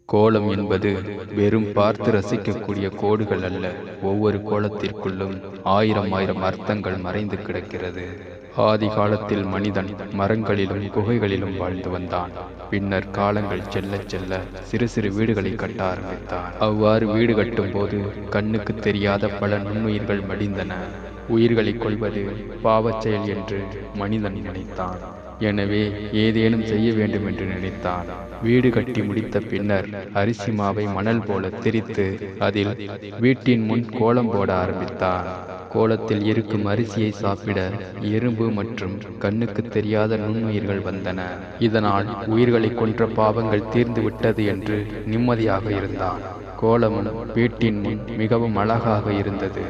கோலம் என்பது வெறும் பார்த்து ரசிக்கக்கூடிய கோடுகள் அல்ல. ஒவ்வொரு கோலத்திற்குள்ளும் ஆயிரம் ஆயிரம் அர்த்தங்கள் மறைந்து கிடக்கிறது. ஆதி காலத்தில் மனிதன் மரங்களிலும் குகைகளிலும் வாழ்ந்து வந்தான். பின்னர் காலங்கள் செல்ல செல்ல சிறு சிறு வீடுகளை கட்ட ஆரம்பித்தான். அவ்வாறு வீடு கட்டும் போது கண்ணுக்கு தெரியாத பல நுண்ணுயிர்கள் மடிந்தன. உயிர்களை கொள்வது பாவச் செயல் என்று மனிதன் நினைத்தான். எனவே ஏதேனும் செய்ய வேண்டும் என்று நினைத்தான். வீடு கட்டி முடித்த பின்னர் அரிசி மாவை மணல் போல திரித்து அதில் வீட்டின் முன் கோலம் போட ஆரம்பித்தான். கோலத்தில் இருக்கும் அரிசியை சாப்பிட எறும்பு மற்றும் கண்ணுக்கு தெரியாத நுண்ணுயிர்கள் வந்தன. இதனால் உயிர்களை கொன்ற பாவங்கள் தீர்ந்து விட்டது என்று நிம்மதியாக இருந்தான். கோலமும் வீட்டின் முன் மிகவும் அழகாக இருந்தது.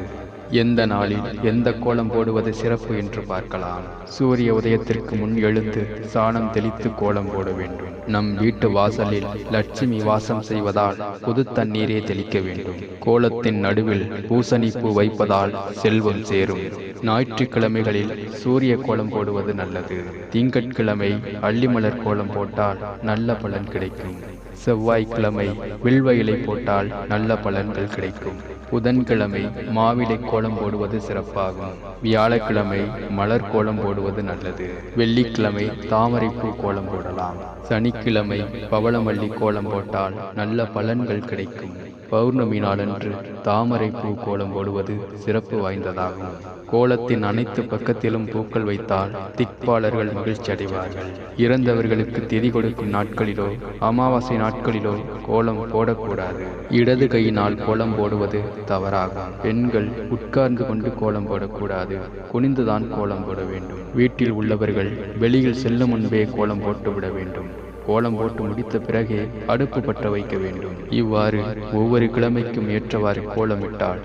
எந்த நாளில் எந்த கோலம் போடுவது சிறப்பு என்று பார்க்கலாம். சூரிய உதயத்திற்கு முன் எழுந்து சாணம் தெளித்து கோலம் போட வேண்டும். நம் வீட்டு வாசலில் லட்சுமி வாசம் செய்வதால் புது தண்ணீரே தெளிக்க வேண்டும். கோலத்தின் நடுவில் பூசணி பூ வைப்பதால் செல்வம் சேரும். ஞாயிற்றுக்கிழமைகளில் சூரிய கோலம் போடுவது நல்லது. திங்கட்கிழமை அள்ளிமலர் கோலம் போட்டால் நல்ல பலன் கிடைக்கும். செவ்வாய்க்கிழமை வில்வ இலை போட்டால் நல்ல பலன்கள் கிடைக்கும். புதன்கிழமை மாவிலை கோலம் போடுவது சிறப்பாகும். வியாழக்கிழமை மலர் கோலம் போடுவது நல்லது. வெள்ளிக்கிழமை தாமரைப்பூ கோலம் போடலாம். சனிக்கிழமை பவளமல்லி கோலம் போட்டால் நல்ல பலன்கள் கிடைக்கும். பௌர்ணமி நாளன்று தாமரைப்பூ கோலம் போடுவது சிறப்பு வாய்ந்ததாகும். கோலத்தின் அனைத்து பக்கத்திலும் பூக்கள் வைத்தால் திக்பாலர்கள் மகிழ்ச்சி அடைவார்கள். இறந்தவர்களுக்கு திதி கொடுக்கும் நாட்களிலோ அமாவாசை நாட்களிலோ கோலம் போடக்கூடாது. இடது கையினால் கோலம் போடுவது தவறாகும். பெண்கள் உட்கார்ந்து கொண்டு கோலம் போடக்கூடாது. குனிந்துதான் கோலம் போட வேண்டும். வீட்டில் உள்ளவர்கள் வெளியில் செல்லும் முன்பே கோலம் போட்டுவிட வேண்டும். கோலம் போட்டு முடித்த பிறகே அடுப்பு பற்ற வைக்க வேண்டும். இவ்வாறு ஒவ்வொரு கிழமைக்கும் ஏற்றவாறு கோலமிட்டால்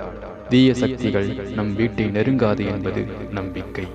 தீய சக்திகள் நம் வீட்டை நெருங்காது என்பது நம்பிக்கை.